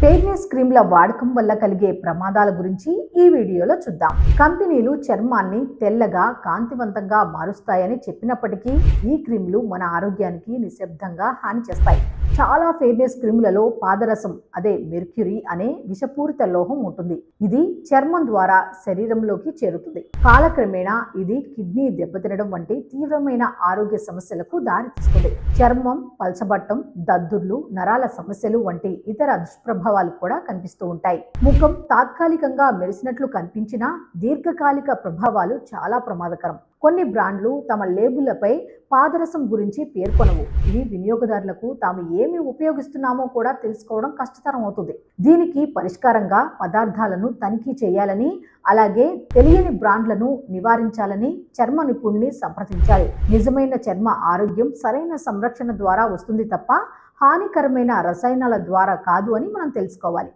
Fairness క్రీమ్ల వాడకం వల్ల కలిగే ప్రమాదాల గురించి ఈ వీడియోలో చూద్దాం. కంపెనీలు చర్మాన్ని తెల్లగా, కాంతివంతంగా మారుస్తాయని చెప్పినప్పటికీ ఈ క్రీమ్లు మన ఆరోగ్యానికి నిశ్శబ్దంగా హాని చేస్తాయి. చాలా ఫెయిర్నెస్ క్రీములలో పాదరసం అదే మెర్క్యూరీ అనే విషపూరిత లోహం ఉంటుంది. ఇది చర్మం ద్వారా శరీరంలోకి చేరుతుంది. కాలక్రమేణా ఇది కిడ్నీ దెబ్బతినడం వంటి తీవ్రమైన ఆరోగ్య సమస్యలకు దారితీస్తుంది. చర్మం పల్చబట్టం, దద్దుర్లు, నరాల సమస్యలు వంటి ఇతర దుష్ప్రభావాలు కూడా కనిపిస్తూ ఉంటాయి. ముఖం తాత్కాలికంగా మెరిసినట్లు కనిపించినా దీర్ఘకాలిక ప్రభావాలు చాలా ప్రమాదకరం. కొన్ని బ్రాండ్లు తమ లేబుళ్లపై పాదరసం గురించి పేర్కొనవు. ఇవి వినియోగదారులకు తాము ఏమి ఉపయోగిస్తున్నామో కూడా తెలుసుకోవడం కష్టతరం అవుతుంది. దీనికి పరిష్కారంగా పదార్థాలను తనిఖీ చేయాలని, అలాగే తెలియని బ్రాండ్లను నివారించాలని చర్మ నిపుణుడిని సంప్రదించాలి. నిజమైన చర్మ ఆరోగ్యం సరైన సంరక్షణ ద్వారా వస్తుంది తప్ప హానికరమైన రసాయనాల ద్వారా కాదు అని మనం తెలుసుకోవాలి.